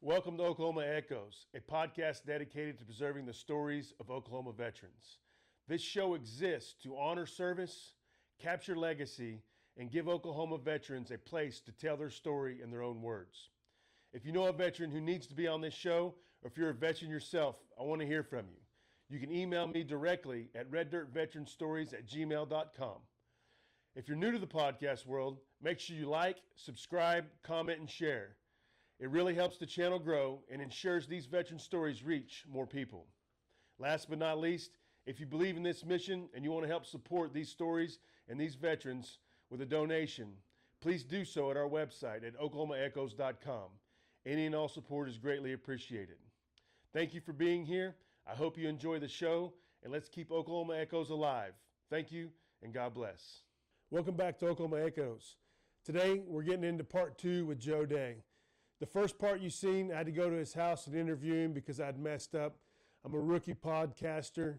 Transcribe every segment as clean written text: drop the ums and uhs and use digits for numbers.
Welcome to Oklahoma Echoes, a podcast dedicated to preserving the stories of Oklahoma veterans. This show exists to honor service, capture legacy, and give Oklahoma veterans a place to tell their story in their own words. If you know a veteran who needs to be on this show, or if you're a veteran yourself, I want to hear from you. You can email me directly at reddirtveteranstories@gmail.com. If you're new to the podcast world, make sure you like, subscribe, comment, and share. It really helps the channel grow and ensures these veteran stories reach more people. Last but not least, if you believe in this mission and you want to help support these stories and these veterans with a donation, please do so at our website at oklahomaechoes.com. Any and all support is greatly appreciated. Thank you for being here. I hope you enjoy the show, and let's keep Oklahoma Echoes alive. Thank you, and God bless. Welcome back to Oklahoma Echoes. Today, we're getting into part 2 with Joe Day. The first part you've seen, I had to go to his house and interview him because I'd messed up. I'm a rookie podcaster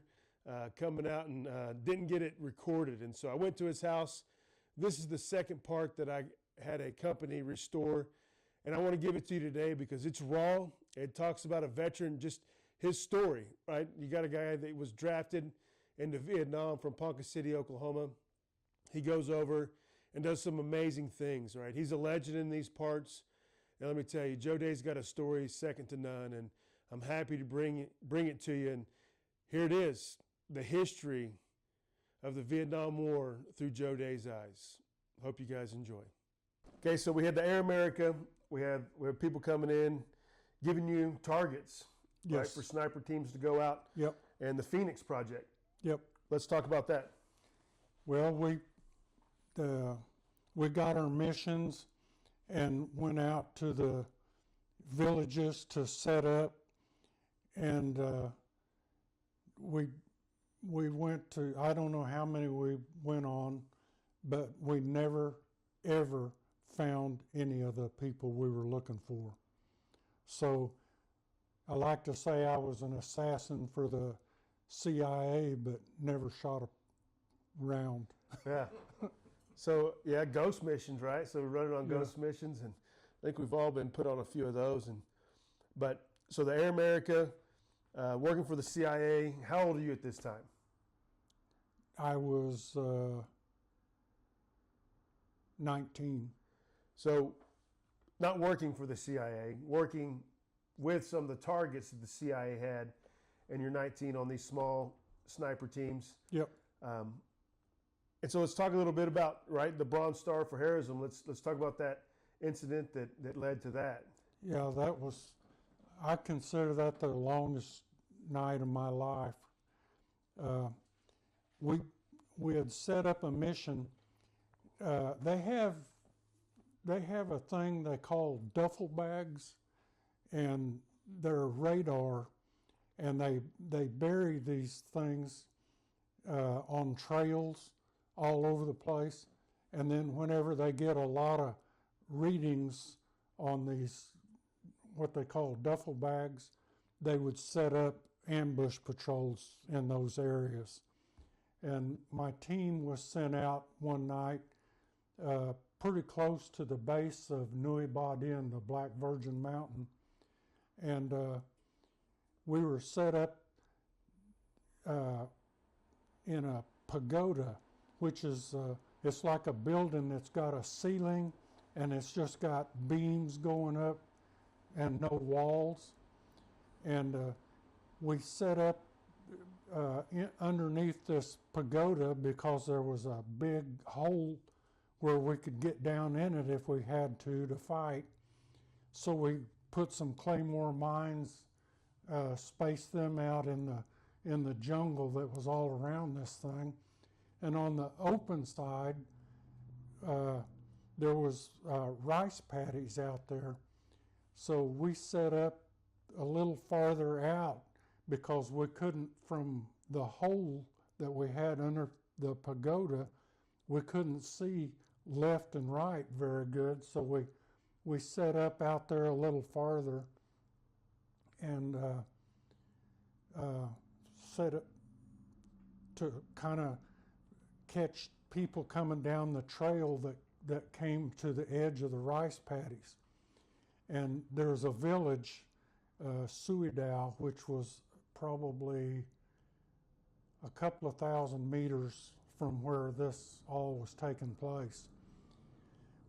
coming out and didn't get it recorded. And so I went to his house. This is the second part that I had a company restore. And I want to give it to you today because it's raw. It talks about a veteran, just his story, right? You got a guy that was drafted into Vietnam from Ponca City, Oklahoma. He goes over and does some amazing things, right? He's a legend in these parts. And let me tell you, Joe Day's got a story second to none, and I'm happy to bring it to you. And here it is, the history of the Vietnam War through Joe Day's eyes. Hope you guys enjoy. Okay, so we had the Air America. We have people coming in, giving you targets, yes, right, for sniper teams to go out. Yep. And the Phoenix Project. Yep. Let's talk about that. Well, we got our missions and went out to the villages to set up, and we went to, I don't know how many we went on, but we never ever found any of the people we were looking for. So I like to say I was an assassin for the CIA, but never shot a round. Yeah. So, yeah, ghost missions, right? So we're running on ghost missions, and I think we've all been put on a few of those. So the Air America, working for the CIA. How old are you at this time? I was 19. So not working for the CIA, working with some of the targets that the CIA had, and you're 19 on these small sniper teams. Yep. And so let's talk a little bit about, right, the Bronze Star for heroism. Let's talk about that incident that led to that. Yeah, I consider that the longest night of my life. We had set up a mission. They have a thing they call duffel bags, and they're radar, and they bury these things on trails all over the place, and then whenever they get a lot of readings on these, what they call duffel bags, they would set up ambush patrols in those areas. And my team was sent out one night pretty close to the base of Nui Ba Din, the Black Virgin Mountain, and we were set up in a pagoda, which is it's like a building that's got a ceiling and it's just got beams going up and no walls. And we set up underneath this pagoda because there was a big hole where we could get down in it if we had to fight. So we put some claymore mines, spaced them out in the jungle that was all around this thing. And on the open side, there was rice paddies out there. So we set up a little farther out because we couldn't, from the hole that we had under the pagoda, we couldn't see left and right very good. So we set up out there a little farther and set it to kind of catch people coming down the trail that came to the edge of the rice paddies. And there's a village, Suidow, which was probably a couple of thousand meters from where this all was taking place.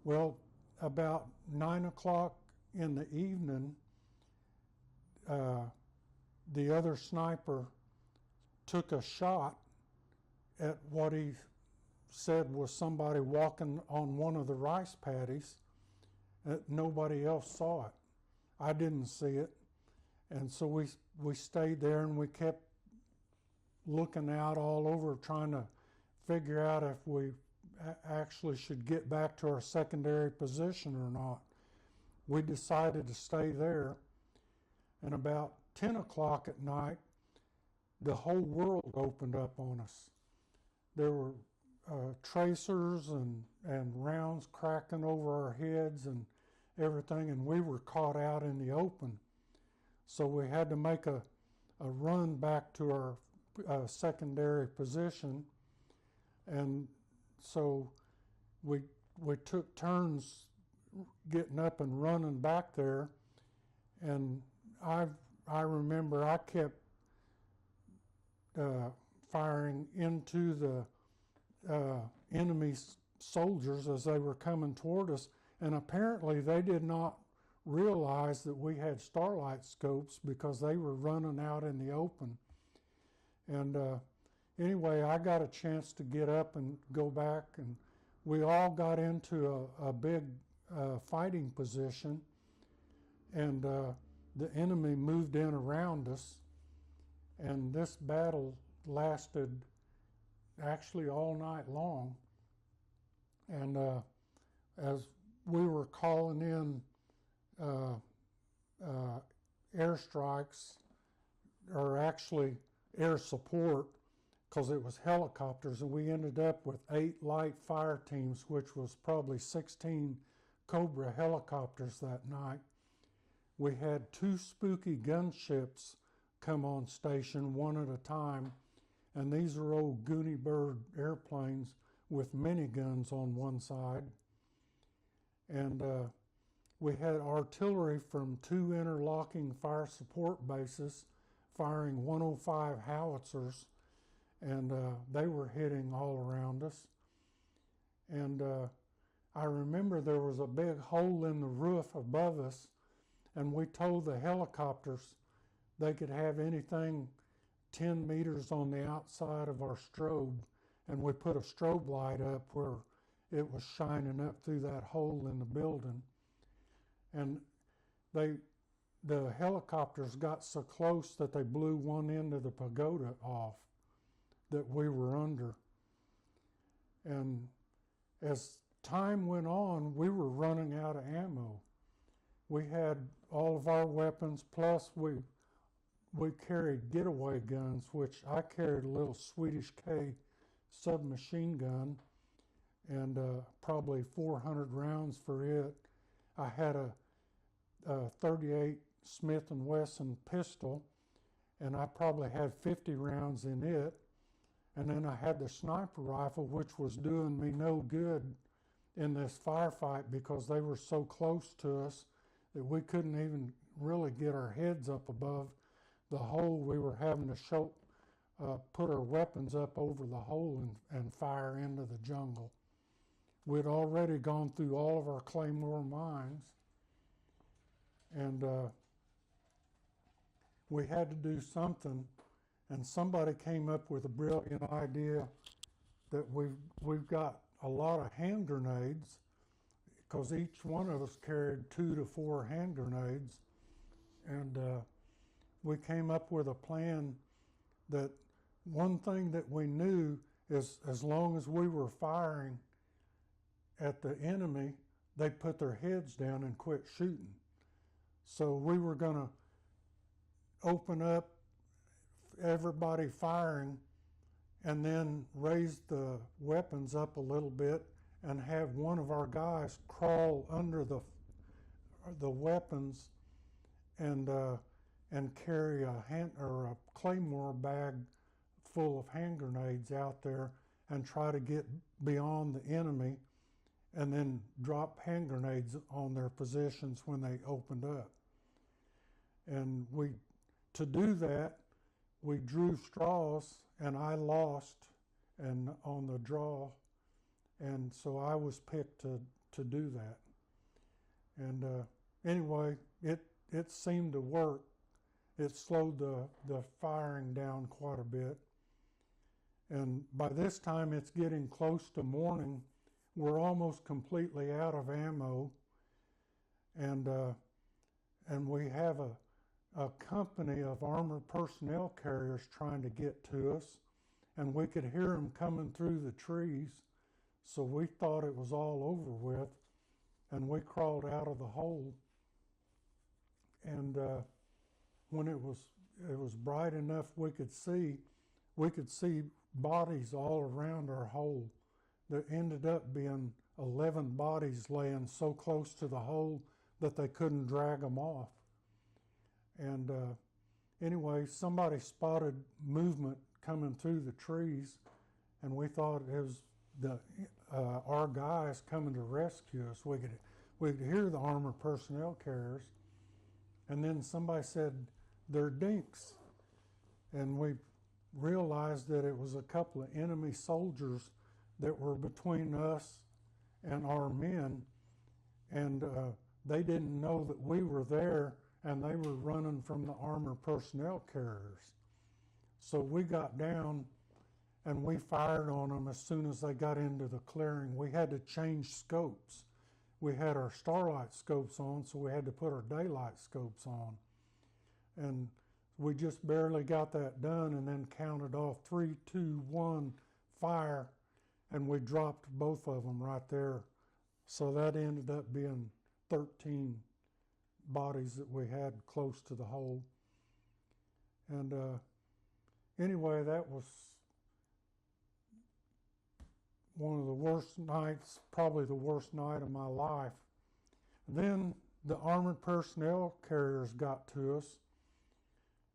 Well, about 9 o'clock in the evening, the other sniper took a shot at what he said was somebody walking on one of the rice paddies. Nobody else saw it. I didn't see it. And so we stayed there and we kept looking out all over, trying to figure out if we actually should get back to our secondary position or not. We decided to stay there, and about 10 o'clock at night, the whole world opened up on us. There were tracers and rounds cracking over our heads and everything, and we were caught out in the open. So we had to make a run back to our secondary position, and so we took turns getting up and running back there. And I remember I kept firing into the enemy soldiers as they were coming toward us, and apparently they did not realize that we had starlight scopes because they were running out in the open. And anyway, I got a chance to get up and go back, and we all got into a big fighting position, and the enemy moved in around us, and this battle lasted actually all night long. And as we were calling in airstrikes, or actually air support, because it was helicopters, and we ended up with 8 light fire teams, which was probably 16 Cobra helicopters that night. We had 2 spooky gunships come on station one at a time, and these are old Goonie Bird airplanes with miniguns on one side. And we had artillery from 2 interlocking fire support bases firing 105 howitzers, and they were hitting all around us. And I remember there was a big hole in the roof above us, and we told the helicopters they could have anything 10 meters on the outside of our strobe, and we put a strobe light up where it was shining up through that hole in the building. And the helicopters got so close that they blew one end of the pagoda off that we were under. And as time went on, we were running out of ammo. We had all of our weapons, plus we carried getaway guns, which I carried a little Swedish K submachine gun, and probably 400 rounds for it. I had a 38 Smith & Wesson pistol, and I probably had 50 rounds in it. And then I had the sniper rifle, which was doing me no good in this firefight because they were so close to us that we couldn't even really get our heads up above the hole. We were having to put our weapons up over the hole and fire into the jungle. We'd already gone through all of our Claymore mines, and we had to do something, and somebody came up with a brilliant idea that we've got a lot of hand grenades, because each one of us carried 2 to 4 hand grenades, and we came up with a plan that one thing that we knew is as long as we were firing at the enemy, they put their heads down and quit shooting. So we were going to open up, everybody firing, and then raise the weapons up a little bit and have one of our guys crawl under the weapons and carry a Claymore bag full of hand grenades out there and try to get beyond the enemy and then drop hand grenades on their positions when they opened up. And to do that, we drew straws, and I lost and on the draw, and so I was picked to do that. And anyway, it seemed to work. It slowed the firing down quite a bit. And by this time, it's getting close to morning. We're almost completely out of ammo, and we have a company of armored personnel carriers trying to get to us, and we could hear them coming through the trees, so we thought it was all over with, and we crawled out of the hole. And when it was bright enough we could see bodies all around our hole. There ended up being 11 bodies laying so close to the hole that they couldn't drag them off. And anyway, somebody spotted movement coming through the trees, and we thought it was our guys coming to rescue us. We could hear the armored personnel carriers, and then somebody said, "They're dinks," and we realized that it was a couple of enemy soldiers that were between us and our men, and they didn't know that we were there, and they were running from the armored personnel carriers. So we got down and we fired on them as soon as they got into the clearing. We had to change scopes. We had our starlight scopes on, so we had to put our daylight scopes on. And we just barely got that done, and then counted off 3, 2, 1, fire, and we dropped both of them right there. So that ended up being 13 bodies that we had close to the hole. And anyway, that was one of the worst nights, probably the worst night of my life. Then the armored personnel carriers got to us,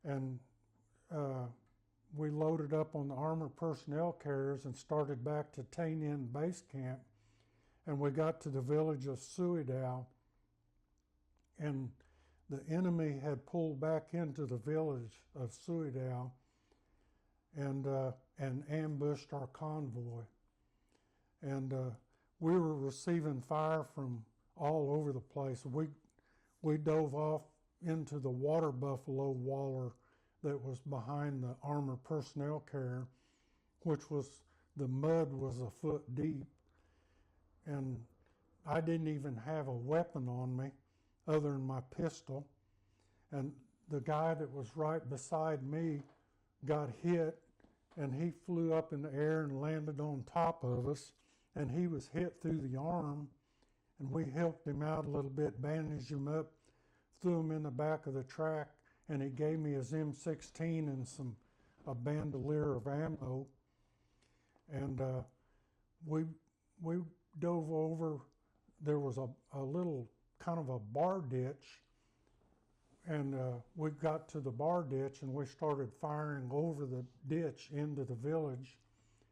and we loaded up on the armored personnel carriers and started back to Tain Inn Base Camp, and we got to the village of Suidow, and the enemy had pulled back into the village of Suidow and ambushed our convoy. And we were receiving fire from all over the place. We dove off into the water buffalo waller that was behind the armored personnel carrier, which was, the mud was a foot deep. And I didn't even have a weapon on me other than my pistol. And the guy that was right beside me got hit, and he flew up in the air and landed on top of us, and he was hit through the arm, and we helped him out a little bit, bandaged him up, threw him in the back of the track, and he gave me his M16 and a bandolier of ammo. And we dove over. There was a little kind of a bar ditch, and we got to the bar ditch, and we started firing over the ditch into the village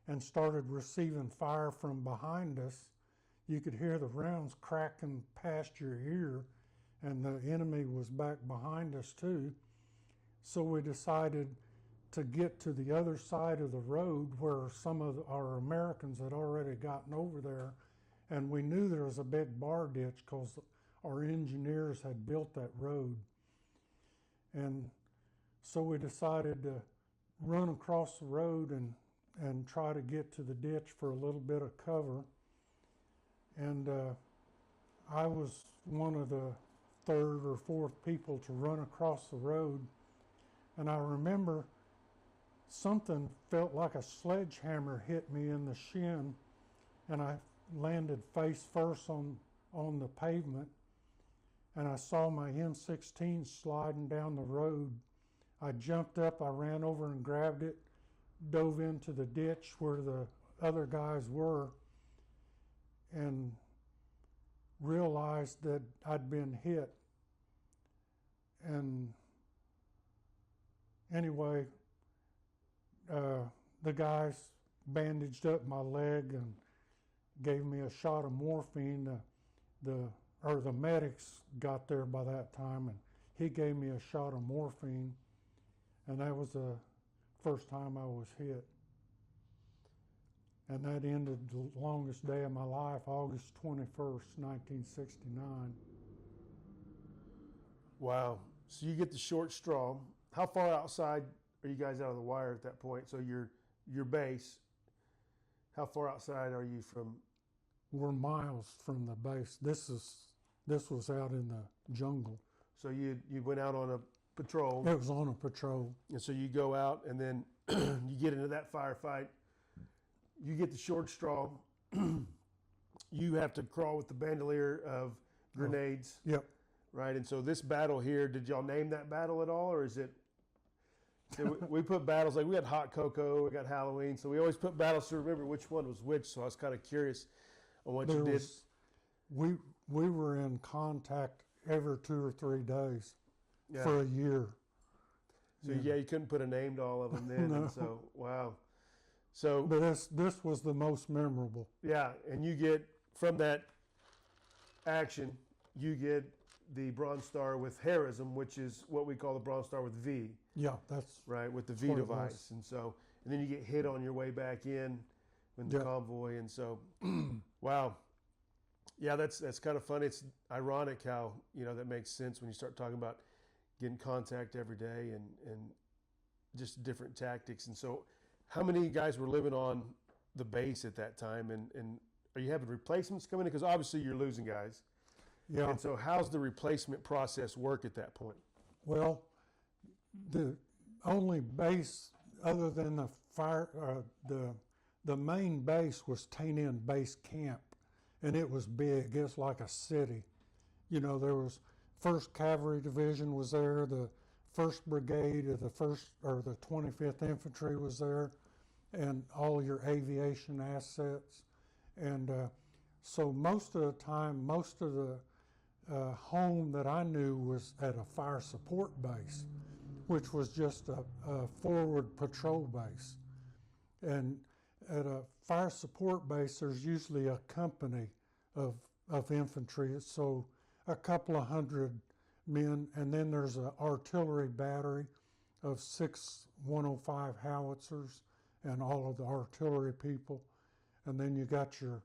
and started receiving fire from behind us. You could hear the rounds cracking past your ear, and the enemy was back behind us too. So we decided to get to the other side of the road where some of our Americans had already gotten over there, and we knew there was a big bar ditch because our engineers had built that road. And so we decided to run across the road and try to get to the ditch for a little bit of cover. And I was one of the third or fourth people to run across the road. And I remember something felt like a sledgehammer hit me in the shin, and I landed face first on the pavement, and I saw my M16 sliding down the road. I jumped up, I ran over and grabbed it, dove into the ditch where the other guys were, and realized that I'd been hit. And anyway, the guys bandaged up my leg, gave me a shot of morphine. The medics got there by that time, and he gave me a shot of morphine, and that was the first time I was hit. And that ended the longest day of my life, August 21st, 1969. Wow. So you get the short straw. How far outside are you guys out of the wire at that point? So your base, how far outside are you from? We're miles from the base. This was out in the jungle. So you went out on a patrol. It was on a patrol. And so you go out, and then you get into that firefight. You get the short straw. You have to crawl with the bandolier of grenades. Yep. Right. And so this battle here, did y'all name that battle at all, or is it? We put battles, like we had Hot Cocoa, we got Halloween, so we always put battles to remember which one was which. So I was kind of curious on what you did. We were in contact every 2 or 3 days for a year. So you couldn't put a name to all of them then. No. And so wow. So but this was the most memorable. Yeah, and you get from that action, you get the Bronze Star with heroism, which is what we call the Bronze Star with V. Yeah, that's right, with the V device. And then you get hit on your way back in with the convoy. And so, wow. Yeah, that's kind of funny. It's ironic how, that makes sense when you start talking about getting contact every day and just different tactics. And so how many guys were living on the base at that time? And are you having replacements coming in? Because obviously you're losing guys. Yeah. And so how's the replacement process work at that point? Well, the only base other than the the main base was Tainin Base Camp, and it was big. It's like a city. There was 1st Cavalry Division was there, the 1st Brigade of the 25th Infantry was there, and all your aviation assets. And so most of the time, most of the home that I knew was at a fire support base, which was just a forward patrol base. And at a fire support base, there's usually a company of infantry, so a couple of hundred men, and then there's an artillery battery of 6 105 howitzers and all of the artillery people, and then you got your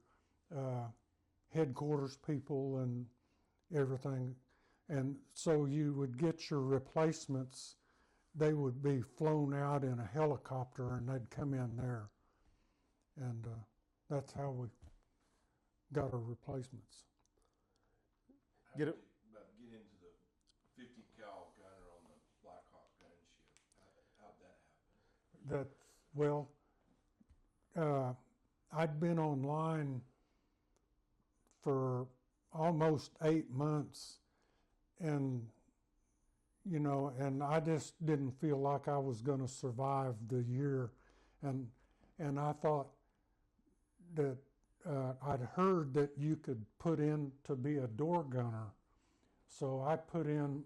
headquarters people and everything. And so you would get your replacements. They would be flown out in a helicopter and they'd come in there. And that's how we got our replacements. Get into the 50 cal gunner on the Black Hawk gunship. How'd that happen? I'd been online for almost 8 months, and and I just didn't feel like I was going to survive the year, and I thought that I'd heard that you could put in to be a door gunner, so I put in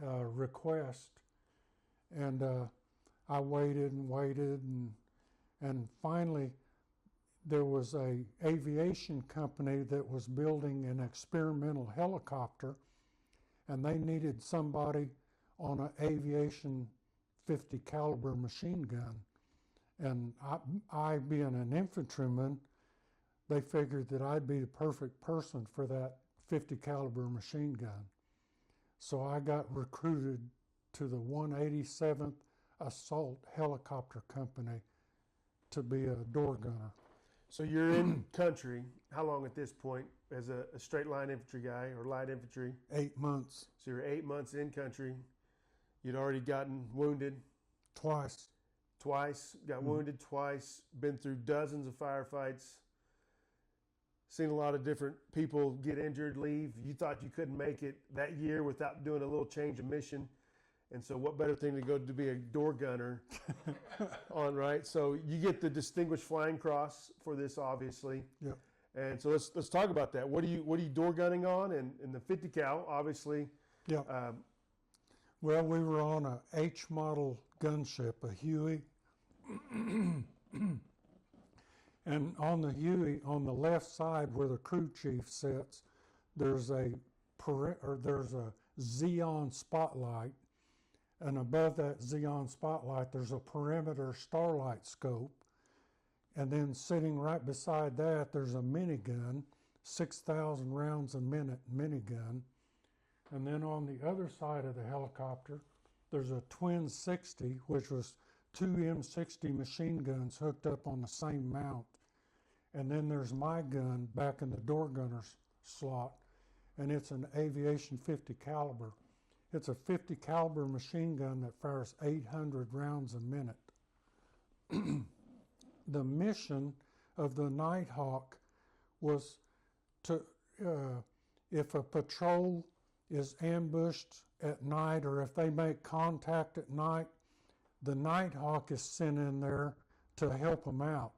a request, and I waited and waited, and finally there was a aviation company that was building an experimental helicopter, and they needed somebody on an aviation 50 caliber machine gun. And I being an infantryman, they figured that I'd be the perfect person for that 50 caliber machine gun. So I got recruited to the 187th Assault Helicopter Company to be a door gunner. So you're in country. How long at this point as a straight line infantry guy or light infantry? 8 months. So you're 8 months in country. You'd already gotten wounded. Twice. Got wounded twice, been through dozens of firefights, seen a lot of different people get injured, leave. You thought you couldn't make it that year without doing a little change of mission. And so what better thing to go to be a door gunner on, right? So you get the Distinguished Flying Cross for this, obviously. Yeah. And so let's talk about that. What are you door gunning on? And the 50 cal, obviously. Yeah. Well, we were on a H model gunship, a Huey. And on the Huey, on the left side where the crew chief sits, there's a xenon spotlight, and above that xenon spotlight, there's a perimeter starlight scope. And then sitting right beside that, there's a minigun, 6,000 rounds a minute minigun. And then on the other side of the helicopter, there's a twin 60, which was two M60 machine guns hooked up on the same mount. And then there's my gun back in the door gunner's slot, and it's an aviation 50 caliber. It's a 50 caliber machine gun that fires 800 rounds a minute. The mission of the Nighthawk was to, if a patrol is ambushed at night, or if they make contact at night, the Nighthawk is sent in there to help them out.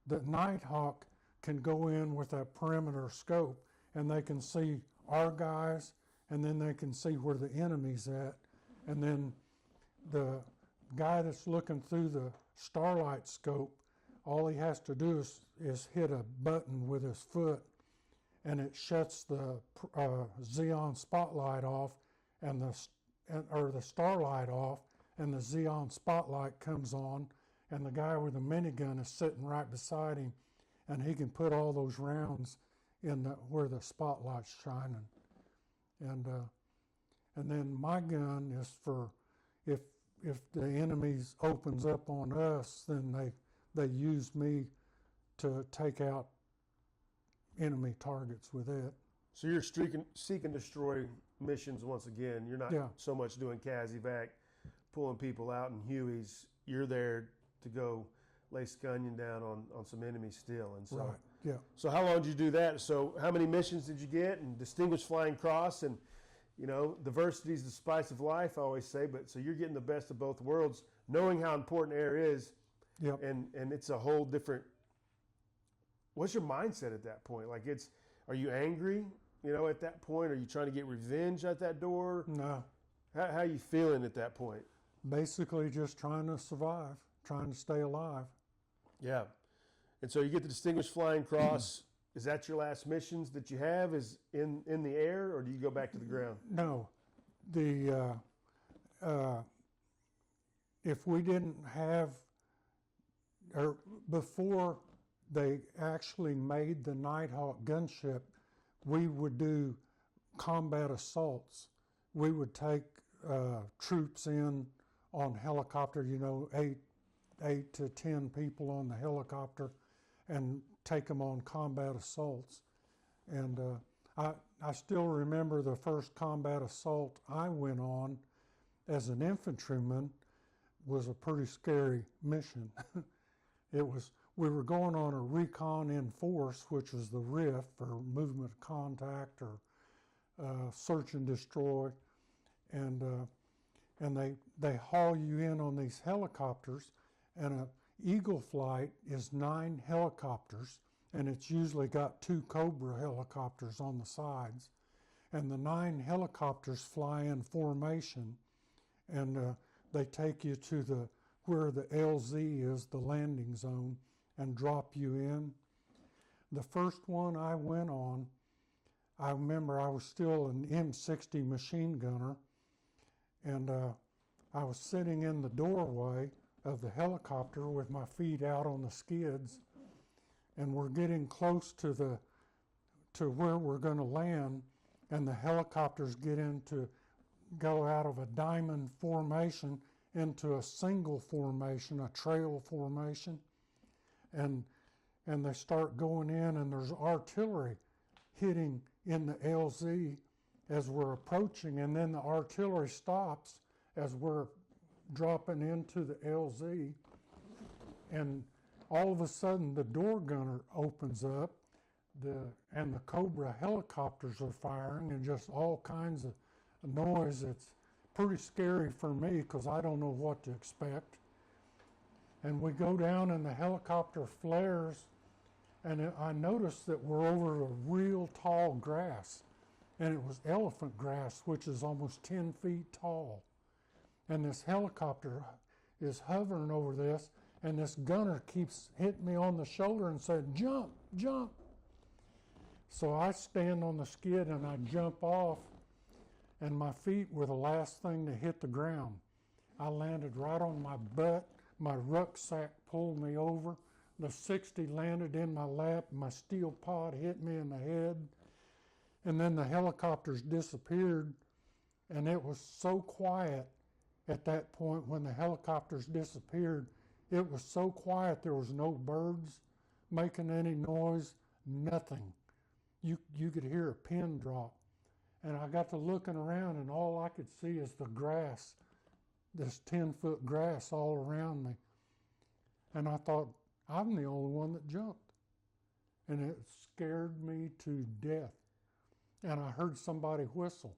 The Nighthawk can go in with that perimeter scope, and they can see our guys, and then they can see where the enemy's at. And then the guy that's looking through the starlight scope, all he has to do is hit a button with his foot, and it shuts the xenon spotlight off, and the starlight off, and the xenon spotlight comes on, and the guy with the minigun is sitting right beside him, and he can put all those rounds in where the spotlight's shining. And then my gun is for if the enemy opens up on us, then they use me to take out enemy targets with it. So you're seek and destroy missions once again. You're not so much doing CASEVAC, pulling people out in Hueys. You're there to go lay scunion down on some enemies still. And so, right. Yeah. So how long did you do that? So how many missions did you get? And Distinguished Flying Cross, and you know, diversity is the spice of life, I always say. But so you're getting the best of both worlds, knowing how important air is. Yep. And it's a whole different. What's your mindset at that point? Like, are you angry? You know, at that point, are you trying to get revenge at that door? No. How are you feeling at that point? Basically, just trying to survive, trying to stay alive. Yeah. And so you get the Distinguished Flying Cross. Is that your last missions that you have? Is in the air, or do you go back to the ground? No. If we didn't have, or before they actually made the Nighthawk gunship, we would do combat assaults. We would take troops in on helicopter, you know, eight to 10 people on the helicopter, and take them on combat assaults. And I still remember the first combat assault I went on as an infantryman was a pretty scary mission. We were going on a recon in force, which was the RIF, or movement of contact, or search and destroy, and they haul you in on these helicopters, and a Eagle flight is 9 helicopters, and it's usually got 2 Cobra helicopters on the sides, and the 9 helicopters fly in formation, and they take you to where the LZ is, the landing zone, and drop you in. The first one I went on, I remember I was still an M60 machine gunner, and I was sitting in the doorway of the helicopter with my feet out on the skids, and we're getting close to where we're going to land, and the helicopters go out of a diamond formation into a single formation, a trail formation, and they start going in, and there's artillery hitting in the LZ as we're approaching, and then the artillery stops as we're dropping into the LZ, and all of a sudden the door gunner opens up, and the Cobra helicopters are firing, and just all kinds of noise. It's pretty scary for me because I don't know what to expect. And we go down, and the helicopter flares, and I noticed that we're over a real tall grass, and it was elephant grass, which is almost 10 feet tall. And this helicopter is hovering over this, and this gunner keeps hitting me on the shoulder and said, "Jump, jump." So I stand on the skid and I jump off, and my feet were the last thing to hit the ground. I landed right on my butt. My rucksack pulled me over. The 60 landed in my lap. My steel pod hit me in the head. And then the helicopters disappeared, and it was so quiet at that point when the helicopters disappeared. It was so quiet, there was no birds making any noise, nothing. You could hear a pin drop. And I got to looking around, and all I could see is the grass, this 10-foot grass all around me. And I thought, I'm the only one that jumped. And it scared me to death. And I heard somebody whistle.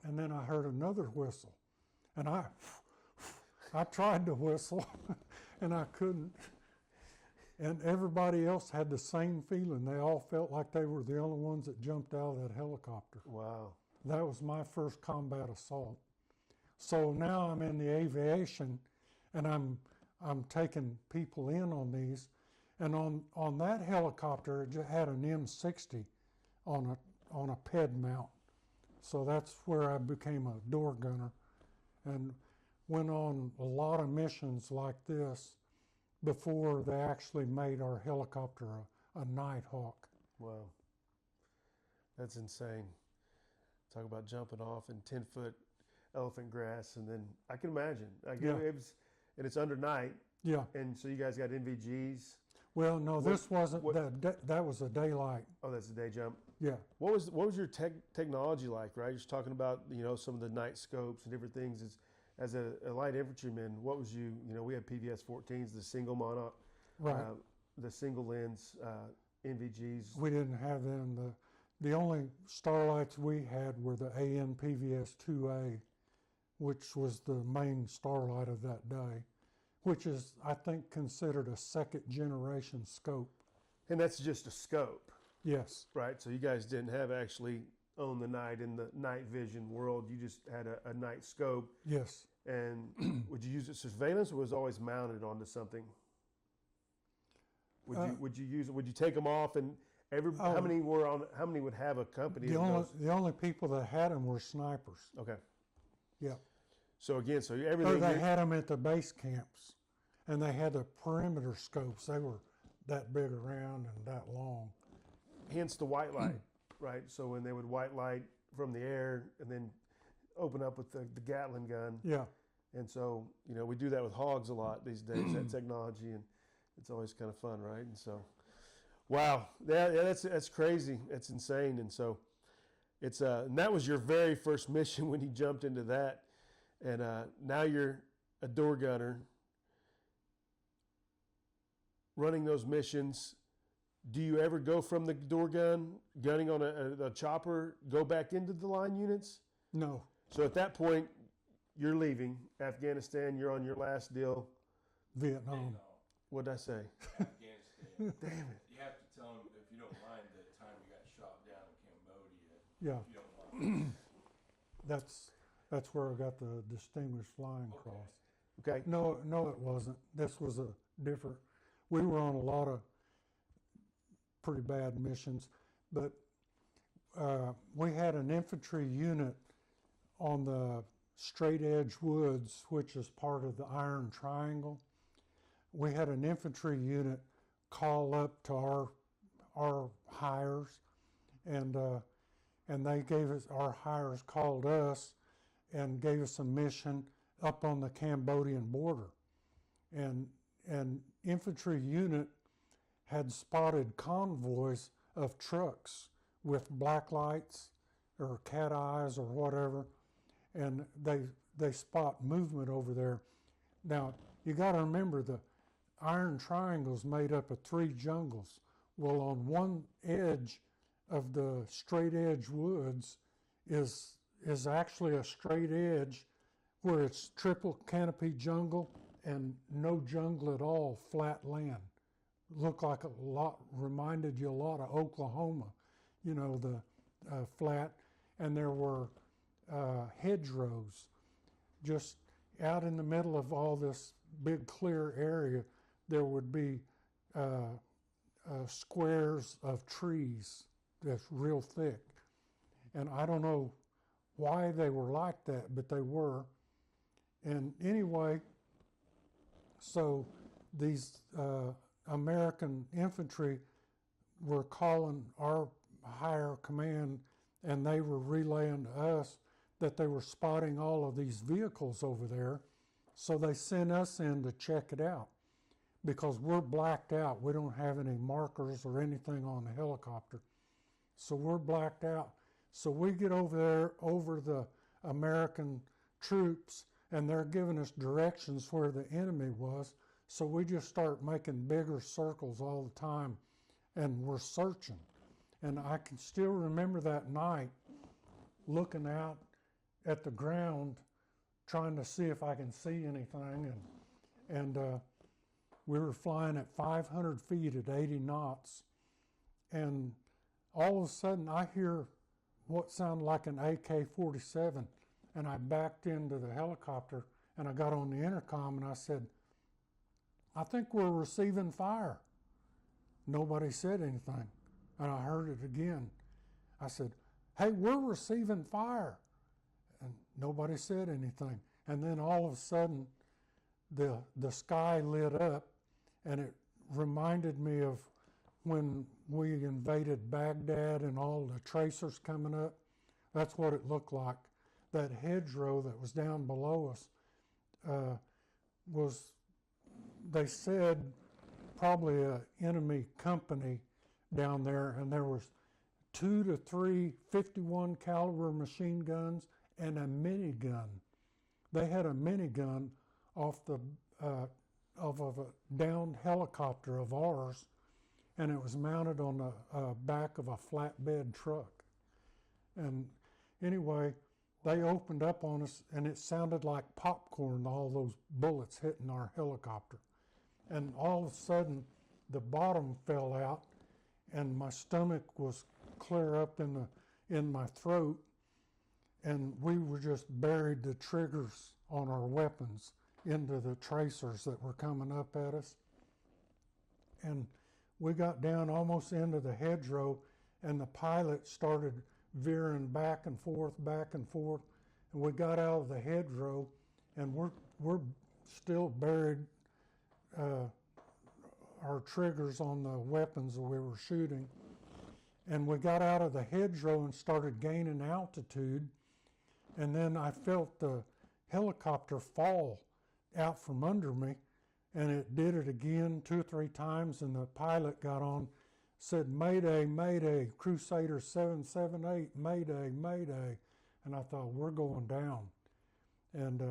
And then I heard another whistle. And I tried to whistle, and I couldn't. And everybody else had the same feeling. They all felt like they were the only ones that jumped out of that helicopter. Wow. That was my first combat assault. So now I'm in the aviation, and I'm taking people in on these. And on that helicopter, it just had an M60 on a ped mount. So that's where I became a door gunner and went on a lot of missions like this before they actually made our helicopter a Nighthawk. Wow. That's insane. Talk about jumping off in 10-foot elephant grass, and then I can imagine. Yeah. And it's under night. Yeah. And so you guys got NVGs. Well, no, this wasn't. That was a daylight. Oh, that's a day jump. Yeah. What was your technology like? Right, you're just talking about some of the night scopes and different things. As a light infantryman, what was we had PVS 14s, the single monop, Right. the single lens NVGs. We didn't have them. The only starlights we had were the AN PVS 2A, which was the main starlight of that day, which is, I think, considered a second generation scope. And that's just a scope. Yes. Right, so you guys didn't have actually own the night in the night vision world. You just had a night scope. Yes. And would you use it surveillance, or was it always mounted onto something? Would you use it? Would you take them off and how many were on? How many would have a company? The only people that had them were snipers. Okay. Yeah. So again, everything. They had them at the base camps, and they had the perimeter scopes. They were that big around and that long. Hence the white light, right? So when they would white light from the air and then open up with the Gatling gun. Yeah. And so, we do that with hogs a lot these days, that technology, and it's always kind of fun, right? And so, wow, that's crazy. That's insane. And so it's and that was your very first mission when you jumped into that. And now you're a door gunner running those missions. Do you ever go from the door gunning on a chopper, go back into the line units? No. So at that point, you're leaving Afghanistan. You're on your last deal. Vietnam. What'd I say? Afghanistan. Damn it. You have to tell them, if you don't mind, the time you got shot down in Cambodia. Yeah. If you don't mind. That's where I got the Distinguished Flying Cross. Okay. No, it wasn't. This was a different. We were on a lot of pretty bad missions, but we had an infantry unit on the Straight Edge Woods, which is part of the Iron Triangle. We had an infantry unit call up to our hires, and they gave us, our hires called us and gave us a mission up on the Cambodian border, and infantry unit had spotted convoys of trucks with black lights or cat eyes or whatever, and they spot movement over there. Now, you got to remember the Iron Triangle's made up of 3 jungles. Well, on one edge of the Straight Edge Woods is actually a straight edge where it's triple canopy jungle and no jungle at all, flat land. Looked like reminded you a lot of Oklahoma, the flat, and there were hedgerows just out in the middle of all this big clear area, there would be squares of trees that's real thick. And I don't know why they were like that, but they were. And anyway, so these American infantry were calling our higher command, and they were relaying to us that they were spotting all of these vehicles over there. So they sent us in to check it out because we're blacked out. We don't have any markers or anything on the helicopter. So we're blacked out. So we get over there over the American troops, and they're giving us directions where the enemy was. So we just start making bigger circles all the time, and we're searching. And I can still remember that night looking out at the ground, trying to see if I can see anything. And we were flying at 500 feet at 80 knots. And all of a sudden, I hear what sounded like an AK-47. And I backed into the helicopter, and I got on the intercom, and I said, I think we're receiving fire. Nobody said anything. And I heard it again. I said, hey, we're receiving fire. And nobody said anything. And then all of a sudden, the sky lit up, and it reminded me of when we invaded Baghdad and all the tracers coming up. That's what it looked like. That hedgerow that was down below us was, they said, probably an enemy company down there, and there was 2 to 3 51 caliber machine guns and a minigun. They had a minigun off the of a downed helicopter of ours, and it was mounted on the back of a flatbed truck. And anyway, they opened up on us, and it sounded like popcorn, all those bullets hitting our helicopter. And all of a sudden, the bottom fell out, and my stomach was clear up in my throat, and we were just buried the triggers on our weapons into the tracers that were coming up at us. And we got down almost into the hedgerow, and the pilot started veering back and forth, and we got out of the hedgerow, and we're still buried our triggers on the weapons that we were shooting. And we got out of the hedgerow and started gaining altitude, and then I felt the helicopter fall out from under me, and it did it again 2 or 3 times, and the pilot got on, said, Mayday, Mayday, Crusader 778, Mayday, Mayday. And I thought, we're going down. And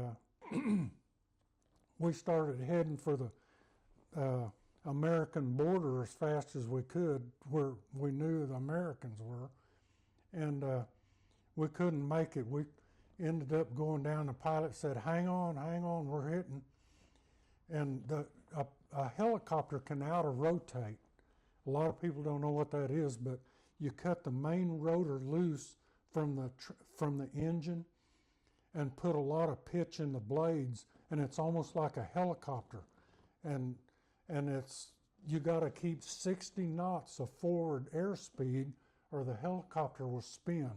we started heading for the American border as fast as we could, where we knew the Americans were. And we couldn't make it. We ended up going down. The pilot said, hang on, we're hitting. And a helicopter can auto-rotate. A lot of people don't know what that is, but you cut the main rotor loose from the engine and put a lot of pitch in the blades, and it's almost like a helicopter. And it's, you got to keep 60 knots of forward airspeed or the helicopter will spin.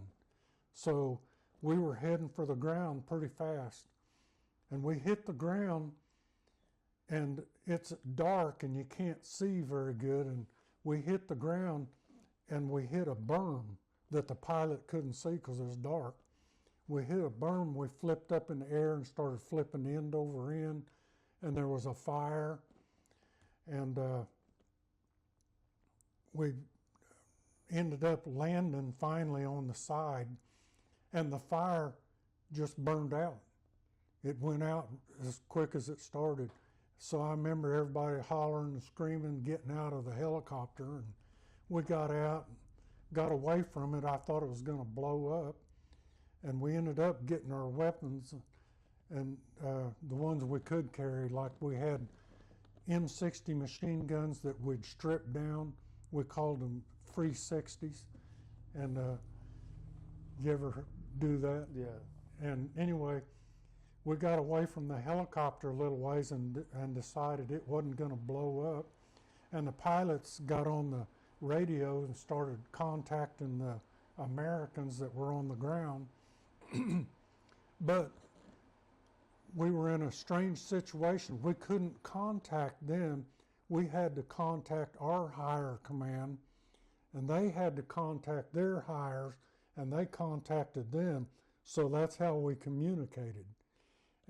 So we were heading for the ground pretty fast. And we hit the ground, and it's dark and you can't see very good, and we hit the ground and we hit a berm that the pilot couldn't see because it was dark. We hit a berm, we flipped up in the air and started flipping end over end, and there was a fire, and we ended up landing finally on the side, and the fire just burned out. It went out as quick as it started. So I remember everybody hollering and screaming, getting out of the helicopter, and we got out, got away from it. I thought it was going to blow up, and we ended up getting our weapons, and the ones we could carry, like we had M60 machine guns that we'd stripped down. We called them free 60s, and you ever do that? Yeah. And anyway, we got away from the helicopter a little ways and decided it wasn't going to blow up. And the pilots got on the radio and started contacting the Americans that were on the ground. But we were in a strange situation. We couldn't contact them. We had to contact our higher command, and they had to contact their hires, and they contacted them. So that's how we communicated.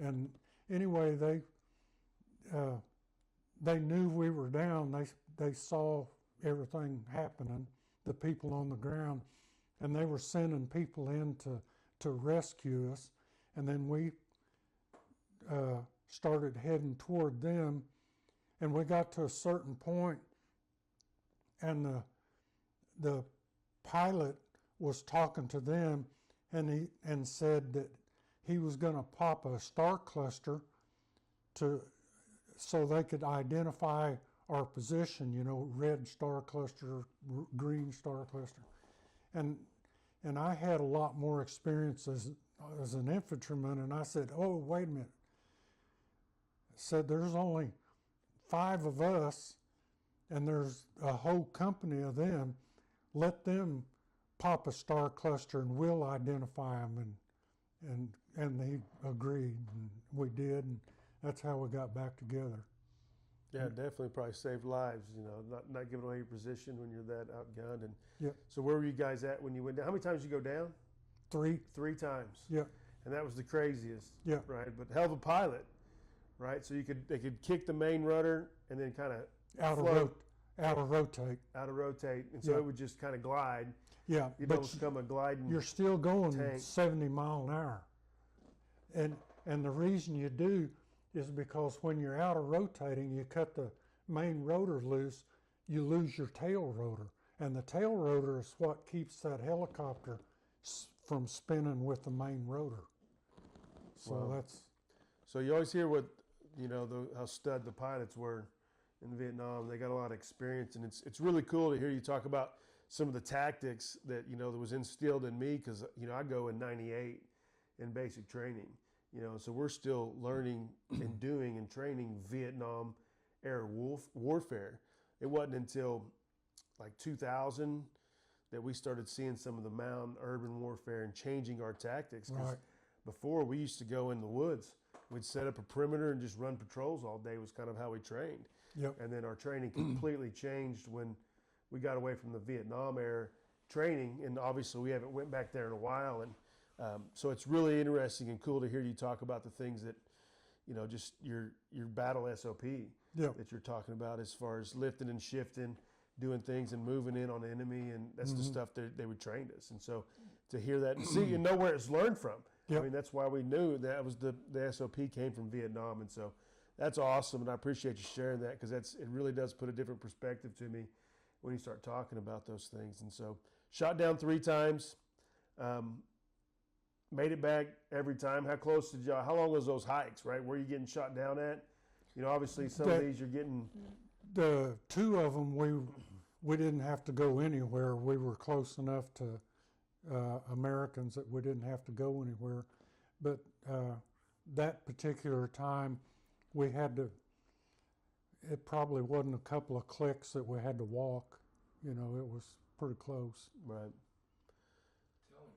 And anyway, they knew we were down. They saw everything happening, the people on the ground, and they were sending people in to rescue us. And then we started heading toward them, and we got to a certain point, and the pilot was talking to them, and said that he was going to pop a star cluster so they could identify our position, red star cluster, green star cluster. And I had a lot more experience as an infantryman, and I said, oh, wait a minute. I said, there's only 5 of us, and there's a whole company of them. Let them pop a star cluster, and we'll identify them. And they agreed, and we did, and that's how we got back together. Yeah, definitely probably saved lives, not giving away your position when you're that outgunned. And Yep. So where were you guys at when you went down? How many times did you go down? 3. 3 times. Yeah. And that was the craziest. Yeah. Right. But hell of a pilot, right? So they could kick the main rudder and then kind of Out of rotate. Out of rotate, and so Yeah. it would just kind of glide. Yeah, You'd but almost become a gliding. you're still going tank. 70 mile an hour. And the reason you do is because when you're out of rotating, you cut the main rotor loose, you lose your tail rotor. And the tail rotor is what keeps that helicopter from spinning with the main rotor. So Wow. that's... So you always hear what, how stud the pilots were in Vietnam. They got a lot of experience, and it's really cool to hear you talk about some of the tactics that, that was instilled in me, because, I go in 98 in basic training, so we're still learning and doing and training Vietnam era warfare. It wasn't until like 2000 that we started seeing some of the mountain urban warfare and changing our tactics. 'Cause Right. before, we used to go in the woods. We'd set up a perimeter and just run patrols all day was kind of how we trained. Yep. And then our training completely changed when we got away from the Vietnam era training, and obviously we haven't went back there in a while. And so it's really interesting and cool to hear you talk about the things that, just your battle SOP Yep. that you're talking about as far as lifting and shifting, doing things and moving in on the enemy, and that's the stuff that they would train us. And so to hear that and see and know where it's learned from. Yep. I mean, that's why we knew that was the SOP came from Vietnam. And so that's awesome, and I appreciate you sharing that, because it really does put a different perspective to me when you start talking about those things. And so shot down 3 times, made it back every time. How long was those hikes, right? Where are you getting shot down at? Obviously some of these you're getting. The 2 of them, we didn't have to go anywhere. We were close enough to Americans that we didn't have to go anywhere. But that particular time, we had to, it probably wasn't a couple of clicks that we had to walk. It was pretty close. Right. Tell him,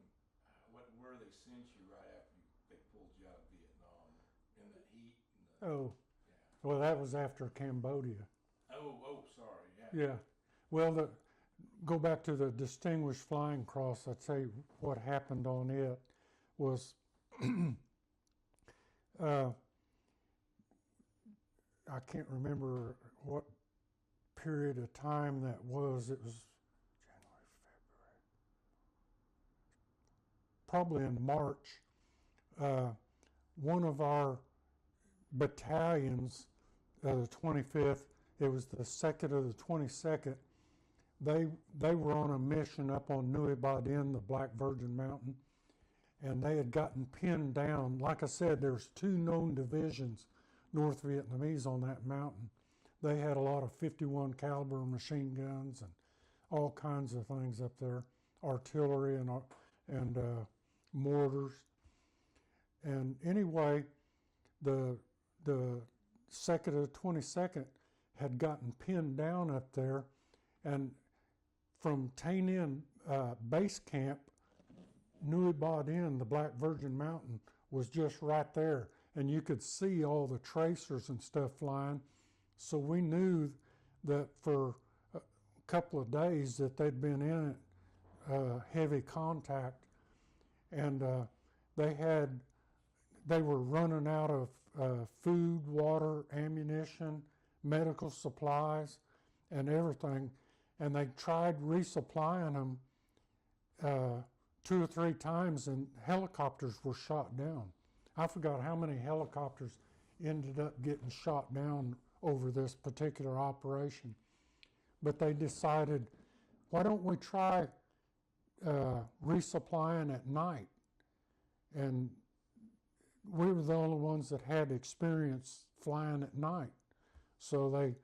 where they sent you right after they pulled you out of Vietnam in the heat? Oh, Yeah. well, that was after Cambodia. Oh, sorry. Yeah. Yeah. Well, go back to the Distinguished Flying Cross. I'd say what happened on it was I can't remember what period of time that was. It was January, February. Probably in March. One of our battalions, the 25th, it was the 2nd of the 22nd, they were on a mission up on Nui Ba Dinh, the Black Virgin Mountain, and they had gotten pinned down. Like I said, there's 2 known divisions, North Vietnamese, on that mountain. They had a lot of 51 caliber machine guns and all kinds of things up there, artillery and mortars. And anyway, the 2nd or 22nd had gotten pinned down up there, and from Tainin base camp, Nui Ba Din, the Black Virgin Mountain, was just right there, and you could see all the tracers and stuff flying. So we knew that for a couple of days that they'd been in heavy contact, and they were running out of food, water, ammunition, medical supplies, and everything, and they tried resupplying them 2 or 3 times, and helicopters were shot down. I forgot how many helicopters ended up getting shot down over this particular operation. But they decided, why don't we try resupplying at night? And we were the only ones that had experience flying at night. So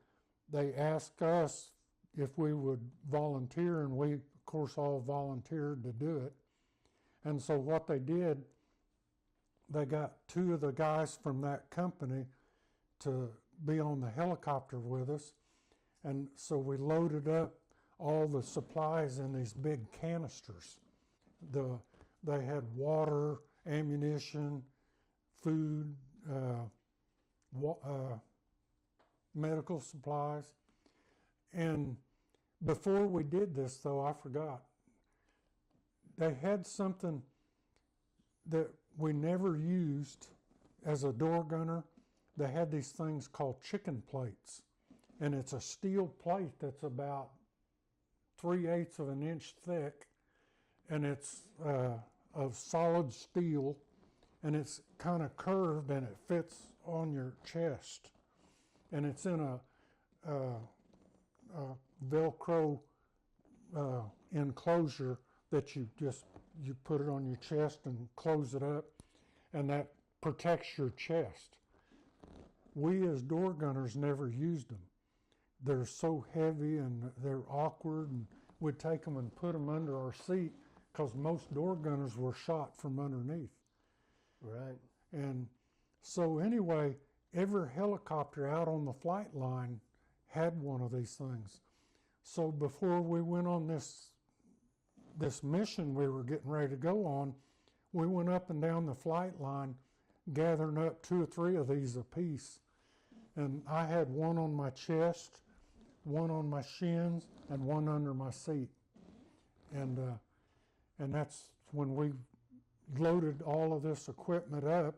they asked us if we would volunteer, and we, of course, all volunteered to do it. And so what they did, they got 2 of the guys from that company to be on the helicopter with us. And so we loaded up all the supplies in these big canisters. They had water, ammunition, food, medical supplies. And before we did this, though, I forgot, they had something that we never used as a door gunner. They had these things called chicken plates, and it's a steel plate that's about 3/8 of an inch thick, and it's of solid steel, and it's kind of curved, and it fits on your chest, and it's in a Velcro enclosure that you put it on your chest and close it up, and that protects your chest. We as door gunners never used them. They're so heavy and they're awkward, and we'd take them and put them under our seat because most door gunners were shot from underneath. Right. And so anyway, every helicopter out on the flight line had one of these things. So before we went on this mission we were getting ready to go on, we went up and down the flight line gathering up 2 or 3 of these apiece. And I had one on my chest, one on my shins, and one under my seat. And that's when we loaded all of this equipment up.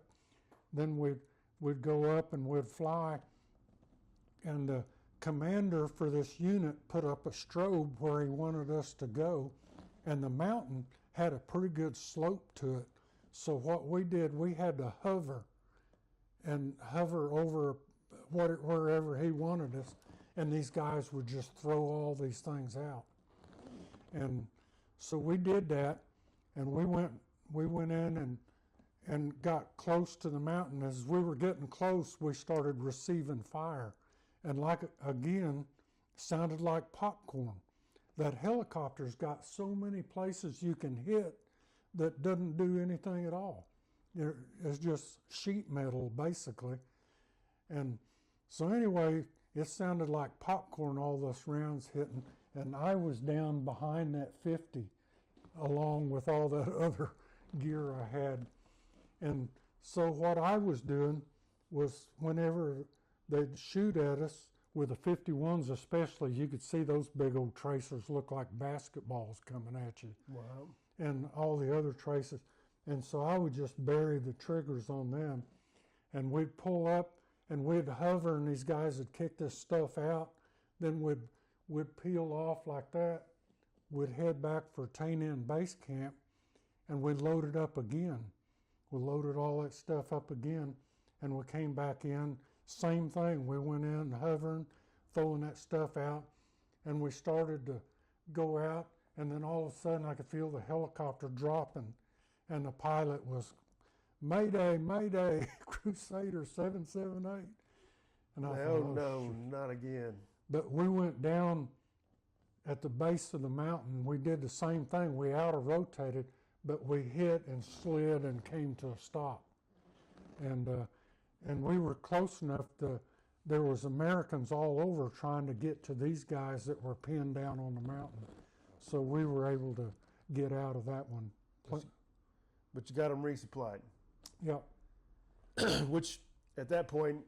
Then we'd go up and we'd fly. And the commander for this unit put up a strobe where he wanted us to go. And the mountain had a pretty good slope to it. So what we did, we had to hover over wherever he wanted us, and these guys would just throw all these things out. And so we did that, and we went in and got close to the mountain. As we were getting close, we started receiving fire, and again, sounded like popcorn. That helicopter's got so many places you can hit that doesn't do anything at all. It's just sheet metal, basically. And so anyway, it sounded like popcorn, all those rounds hitting, and I was down behind that 50 along with all that other gear I had. And so what I was doing was whenever they'd shoot at us, with the 51s especially, you could see those big old tracers look like basketballs coming at you. Wow. And all the other tracers. And so I would just bury the triggers on them, and we'd pull up and we'd hover, and these guys would kick this stuff out. Then we'd peel off like that. We'd head back for Tainin base camp, and we loaded up again. We loaded all that stuff up again, and we came back in. Same thing, we went in hovering, throwing that stuff out, and we started to go out, and then all of a sudden I could feel the helicopter dropping, and the pilot was, "Mayday, Mayday, Crusader 778." And I thought, Oh, no, shoot. not again. But we went down at the base of the mountain. We did the same thing. We outer-rotated, but we hit and slid and came to a stop. And And we were close enough there was Americans all over trying to get to these guys that were pinned down on the mountain. So we were able to get out of that one. But you got them resupplied. Yep. Which at that point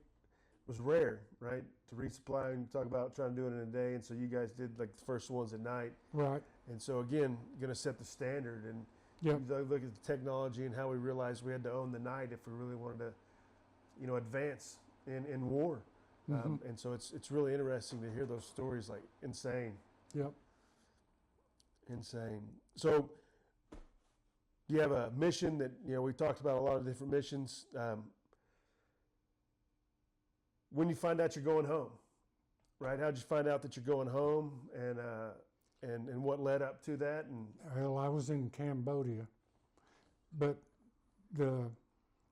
was rare, right? To resupply and talk about trying to do it in a day. And so you guys did like the first ones at night. Right. And so again, going to set the standard. And Yep. you look at the technology and how we realized we had to own the night if we really wanted to, advance in war. And so it's really interesting to hear those stories. Like insane. Yep. Insane. So you have a mission that, we talked about a lot of different missions. When you find out you're going home, right? How'd you find out that you're going home, and what led up to that? And Well, I was in Cambodia, but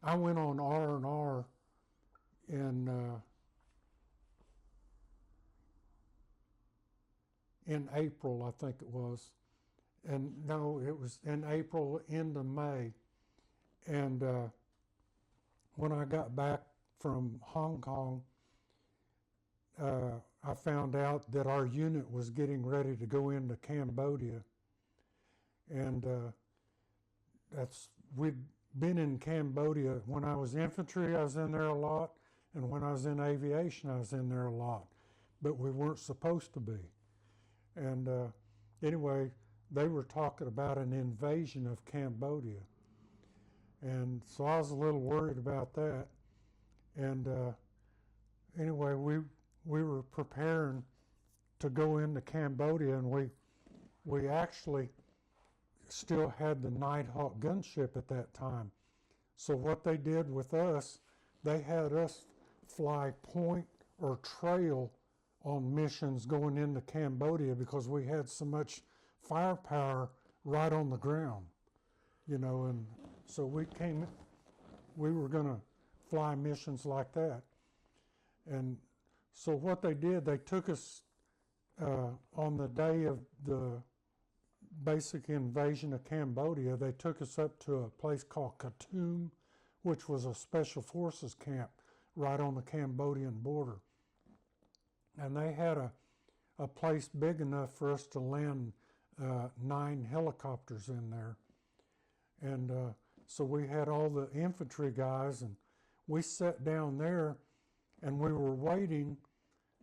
I went on R&R in April, I think it was. And no, it was in April into May. And when I got back from Hong Kong, I found out that our unit was getting ready to go into Cambodia. And we'd been in Cambodia. When I was infantry, I was in there a lot. And when I was in aviation, I was in there a lot. But we weren't supposed to be. And anyway, they were talking about an invasion of Cambodia. And so I was a little worried about that. And anyway, we were preparing to go into Cambodia, and we actually still had the Nighthawk gunship at that time. So what they did with us, they had us fly point or trail on missions going into Cambodia because we had so much firepower right on the ground, and so we were going to fly missions like that. And so what they did, they took us on the day of the basic invasion of Cambodia, they took us up to a place called Khartoum, which was a special forces camp right on the Cambodian border. And they had a place big enough for us to land 9 helicopters in there. And so we had all the infantry guys, and we sat down there, and we were waiting,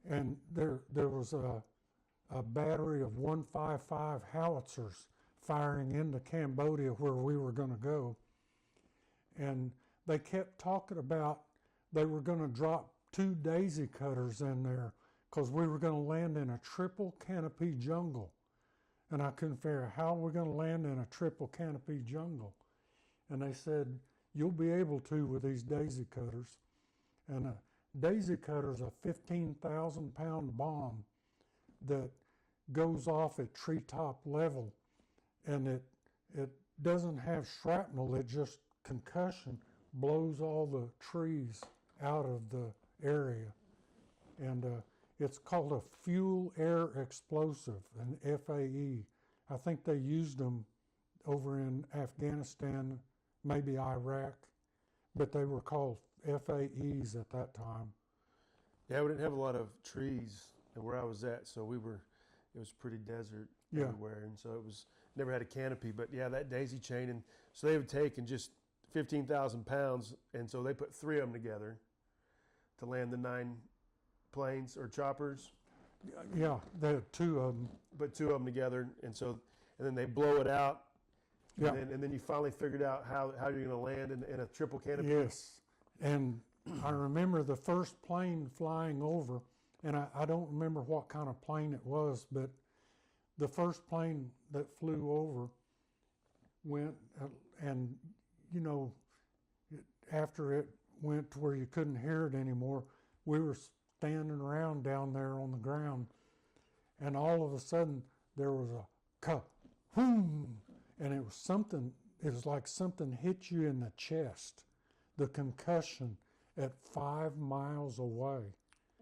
and there was a battery of 155 howitzers firing into Cambodia where we were going to go. And they kept talking about they were going to drop 2 daisy cutters in there because we were going to land in a triple canopy jungle. And I couldn't figure out how we're going to land in a triple canopy jungle. And they said, you'll be able to with these daisy cutters. And a daisy cutter is a 15,000-pound bomb that goes off at treetop level. And it doesn't have shrapnel, it just concussion blows all the trees out of the area. And it's called a fuel air explosive, an FAE. I think they used them over in Afghanistan, maybe Iraq, but they were called FAEs at that time. Yeah, we didn't have a lot of trees where I was at, so it was pretty desert everywhere, and so it was never had a canopy. But yeah, that daisy chain, and so they would take and just 15,000 pounds, and so they put 3 of them together to land the 9 planes or choppers. Yeah, there are 2 of them. Put 2 of them together, and then they blow it out. Yeah. And then you finally figured out how you're going to land in a triple canopy. Yes, and I remember the first plane flying over, and I don't remember what kind of plane it was, but the first plane that flew over went, and after it went to where you couldn't hear it anymore, we were standing around down there on the ground, and all of a sudden there was a ka-hoom, and it was like something hit you in the chest, the concussion at 5 miles away.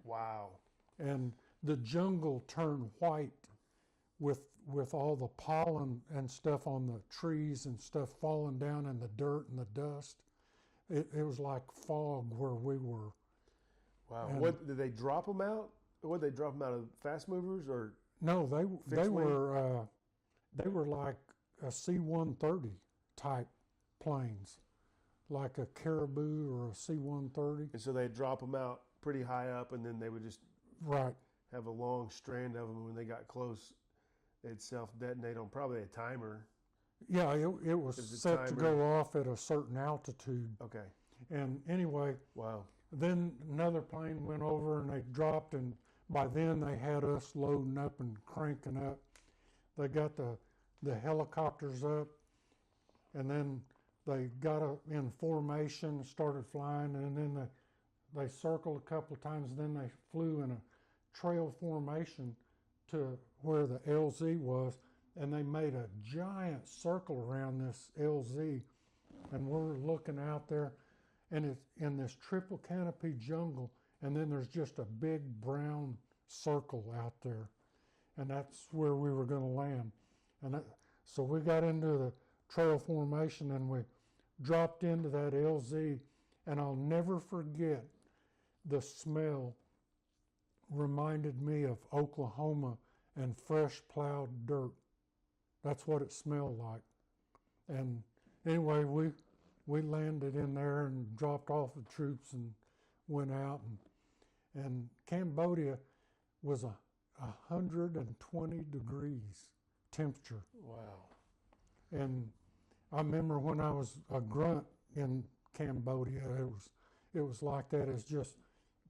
Wow. And the jungle turned white with all the pollen and stuff on the trees and stuff falling down in the dirt and the dust. It was like fog where we were. Wow. And- What did they drop them out? What did they drop them out of fast movers or? No, they Fixed wing? they were like a C-130 type planes, like a Caribou or a C-130. And so they drop them out pretty high up, and then they would just Right. have a long strand of them. When they got close, they'd self-detonate on probably a timer. Yeah, it was Is the set to timer- go off at a certain altitude. Okay. And anyway, Wow. then another plane went over and they dropped, and by then they had us loading up and cranking up. They got the helicopters up, and then they got in formation, started flying, and then they circled a couple of times, and then they flew in a trail formation to where the LZ was, and they made a giant circle around this LZ, and we're looking out there, and it's in this triple canopy jungle, and then there's just a big brown circle out there, and that's where we were going to land. And so we got into the trail formation, and we dropped into that LZ, and I'll never forget the smell. Reminded me of Oklahoma and fresh plowed dirt. That's what it smelled like. And anyway, we landed in there and dropped off the troops and went out, and Cambodia was 120 degrees temperature. Wow. And I remember when I was a grunt in Cambodia, it was like that. It's just,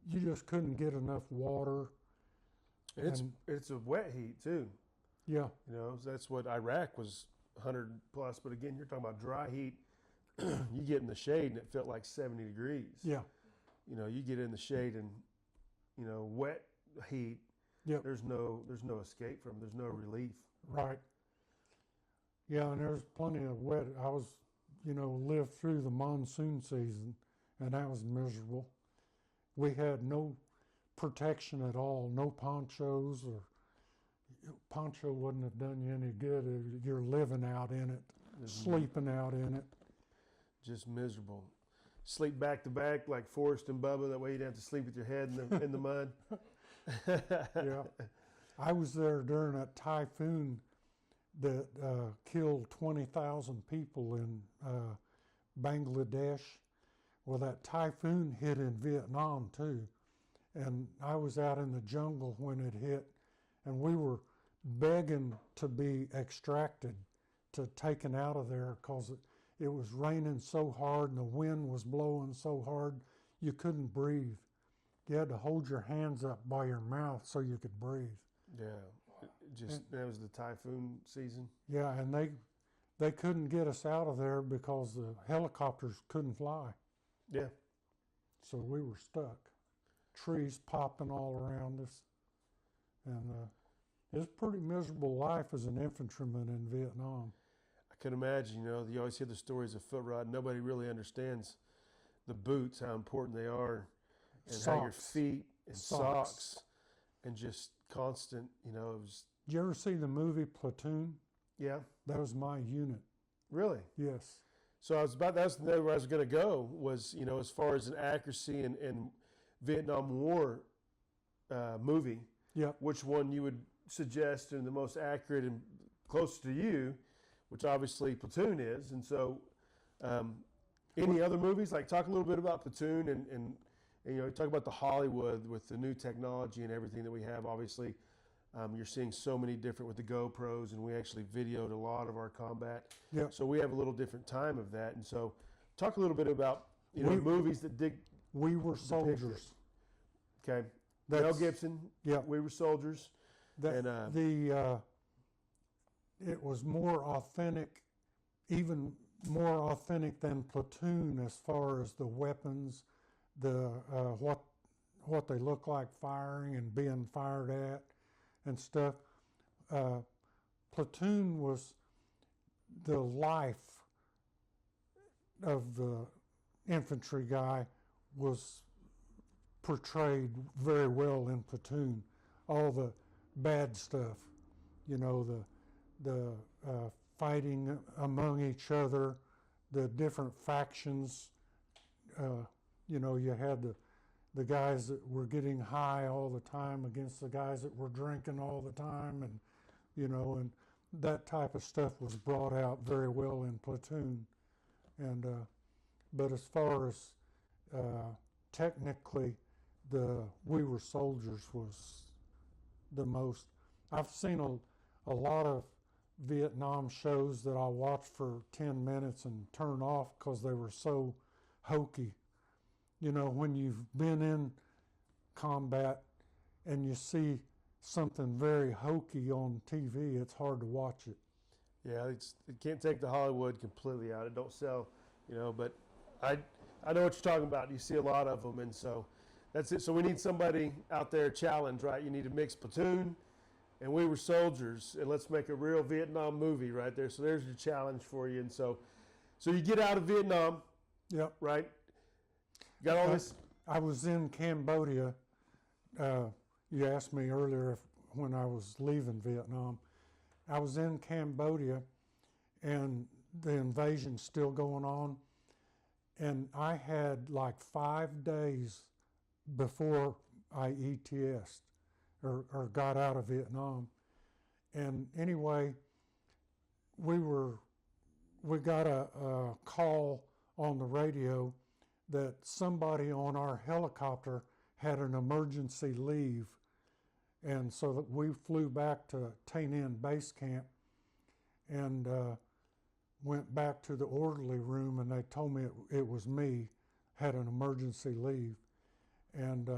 you just couldn't get enough water. It's a wet heat too. Yeah, You know, that's what Iraq was 100 plus. But again, you're talking about dry heat. You get in the shade and it felt like 70 degrees. yeah, You know, you get in the shade and, you know, wet heat. Yep. There's no escape from. There's no relief. right. Yeah, and there's plenty of wet. I was, lived through the monsoon season, and that was miserable. We had no protection at all, no ponchos, or poncho wouldn't have done you any good. You're living out in it, sleeping out in it. Just miserable. Sleep back to back like Forrest and Bubba. That way you don't have to sleep with your head in the mud. Yeah. I was there during a typhoon that killed 20,000 people in Bangladesh. Well, that typhoon hit in Vietnam too. And I was out in the jungle when it hit, and we were begging to be extracted, taken out of there, because it was raining so hard and the wind was blowing so hard you couldn't breathe. You had to hold your hands up by your mouth so you could breathe. Yeah. That was the typhoon season. Yeah, and they couldn't get us out of there because the helicopters couldn't fly. Yeah. So we were stuck. Trees popping all around us. And it was a pretty miserable life as an infantryman in Vietnam. I can imagine, you always hear the stories of foot rot. Nobody really understands the boots, how important they are, and how your Socks. feet and socks and just constant, it was, Did you ever see the movie Platoon? yeah, That was my unit. really. Yes. So that's where I was going to go was, as far as an accuracy and Vietnam War movie, Yep. which one you would suggest and the most accurate and close to you, which obviously Platoon is. And so any other movies, like talk a little bit about Platoon and talk about the Hollywood with the new technology and everything that we have. Obviously, you're seeing so many different with the GoPros, and we actually videoed a lot of our combat. Yep. So we have a little different time of that. And so talk a little bit about, movies that dig. We were soldiers. Okay. Mel That's- Gibson. Yeah. We were soldiers. That, And, it was more authentic, even more authentic than Platoon as far as the weapons, the what they look like firing and being fired at and stuff. Platoon was the life of the infantry guy was portrayed very well in Platoon. All the bad stuff, the fighting among each other, the different factions You had the guys that were getting high all the time against the guys that were drinking all the time, and that type of stuff was brought out very well in Platoon. And but as far as technically, We Were Soldiers was the most. I've seen a lot of Vietnam shows that I watched for 10 minutes and turn off because they were so hokey. When you've been in combat and you see something very hokey on TV, it's hard to watch it. Yeah, it can't take the Hollywood completely out. It don't sell, but I know what you're talking about. You see a lot of them, and so that's it. So we need somebody out there challenge, right? You need to mix Platoon and We Were Soldiers, and let's make a real Vietnam movie right there. So there's your challenge for you. And so you get out of Vietnam, Yep. right? Got all this. I was in Cambodia. You asked me earlier when I was leaving Vietnam. I was in Cambodia, and the invasion's still going on. And I had like 5 days before I ETS'd or got out of Vietnam. And anyway, we got a call on the radio that somebody on our helicopter had an emergency leave. And so that we flew back to Tay Ninh base camp and went back to the orderly room, and they told me it was me, had an emergency leave. And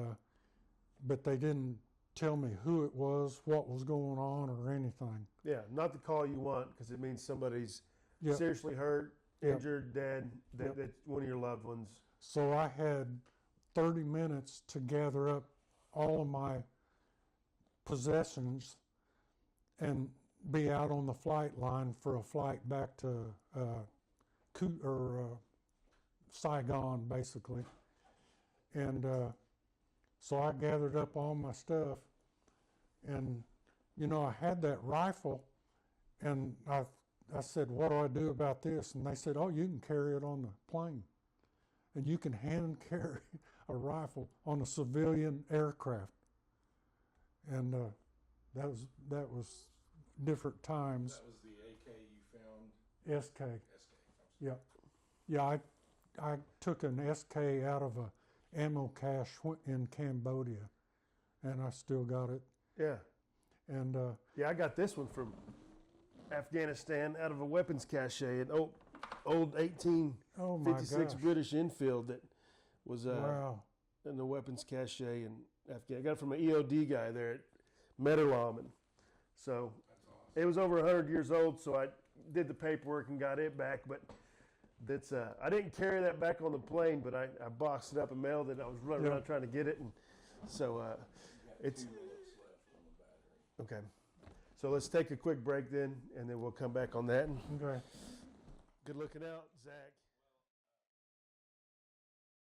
but they didn't tell me who it was, what was going on, or anything. Yeah, not the call you want, because it means somebody's Yep. seriously hurt, Yep. injured, dead, Yep. that one of your loved ones. So I had 30 minutes to gather up all of my possessions and be out on the flight line for a flight back to Saigon, basically. And so I gathered up all my stuff, and I had that rifle, and I said, "What do I do about this?" And they said, "Oh, you can carry it on the plane, and you can hand carry a rifle on a civilian aircraft." And that was different times. That was the AK you found? SK. SK. Yeah. I took an SK out of a ammo cache in Cambodia, and I still got it. Yeah. And Yeah, I got this one from Afghanistan out of a weapons cache, an old 1856 oh my gosh. British Enfield that was Wow. in the weapons cache in Afghanistan. I got it from an EOD guy there at Metalam, and so That's awesome. it was over 100 years old. So I did the paperwork and got it back, but that's I didn't carry that back on the plane, but I boxed it up and mailed it. I was running around trying to get it, and so it's 2 minutes left on the battery. okay. So let's take a quick break then, and then we'll come back on that. And Okay. good looking out, Zach.